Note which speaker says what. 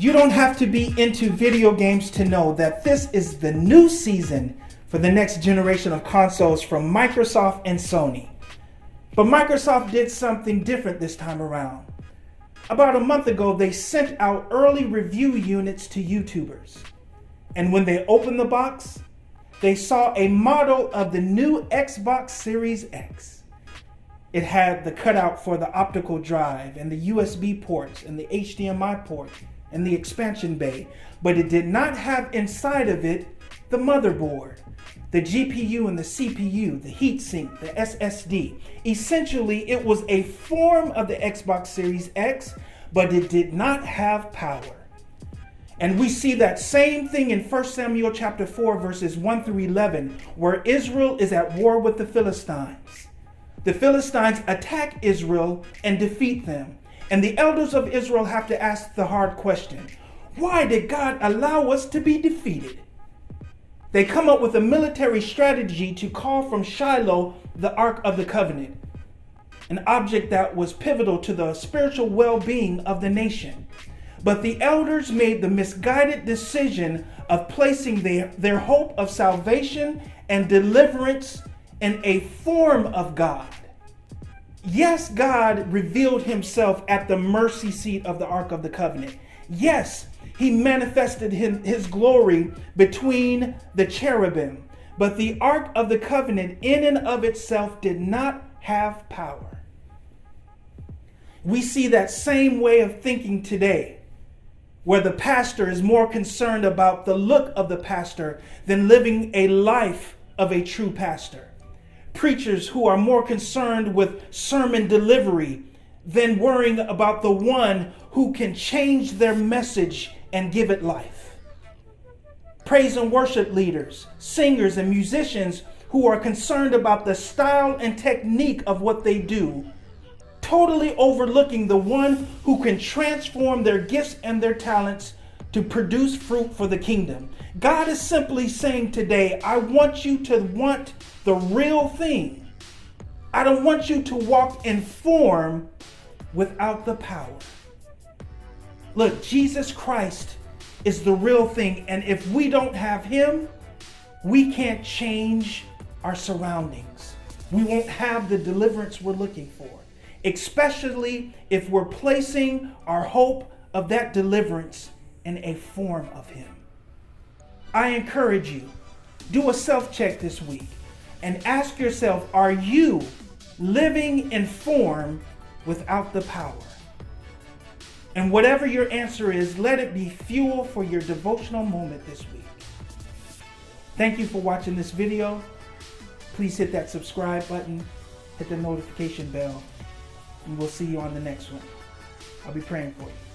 Speaker 1: You don't have to be into video games to know that this is the new season for the next generation of consoles from Microsoft and Sony. But Microsoft did something different this time around. About a month ago, they sent out early review units to YouTubers. And when they opened the box, they saw a model of the new Xbox Series X. It had the cutout for the optical drive and the USB ports and the HDMI port and the expansion bay, but it did not have inside of it the motherboard, the GPU and the CPU, the heatsink, the SSD. Essentially, it was a form of the Xbox Series X, but it did not have power. And we see that same thing in 1 Samuel chapter 4, verses 1 through 11, where Israel is at war with the Philistines. The Philistines attack Israel and defeat them. And the elders of Israel have to ask the hard question: why did God allow us to be defeated? They come up with a military strategy to call from Shiloh the Ark of the Covenant, an object that was pivotal to the spiritual well-being of the nation. But the elders made the misguided decision of placing their hope of salvation and deliverance in a form of God. Yes, God revealed himself at the mercy seat of the Ark of the Covenant. Yes, he manifested his glory between the cherubim. But the Ark of the Covenant in and of itself did not have power. We see that same way of thinking today, where the pastor is more concerned about the look of the pastor than living a life of a true pastor. Preachers who are more concerned with sermon delivery than worrying about the one who can change their message and give it life. Praise and worship leaders, singers, and musicians who are concerned about the style and technique of what they do, totally overlooking the one who can transform their gifts and their talents to produce fruit for the kingdom. God is simply saying today, I want you to want the real thing. I don't want you to walk in form without the power. Look, Jesus Christ is the real thing. And if we don't have him, we can't change our surroundings. We won't have the deliverance we're looking for, especially if we're placing our hope of that deliverance in a form of him. I encourage you, do a self-check this week and ask yourself, are you living in form without the power? And whatever your answer is, let it be fuel for your devotional moment this week. Thank you for watching this video. Please hit that subscribe button, hit the notification bell, and we'll see you on the next one. I'll be praying for you.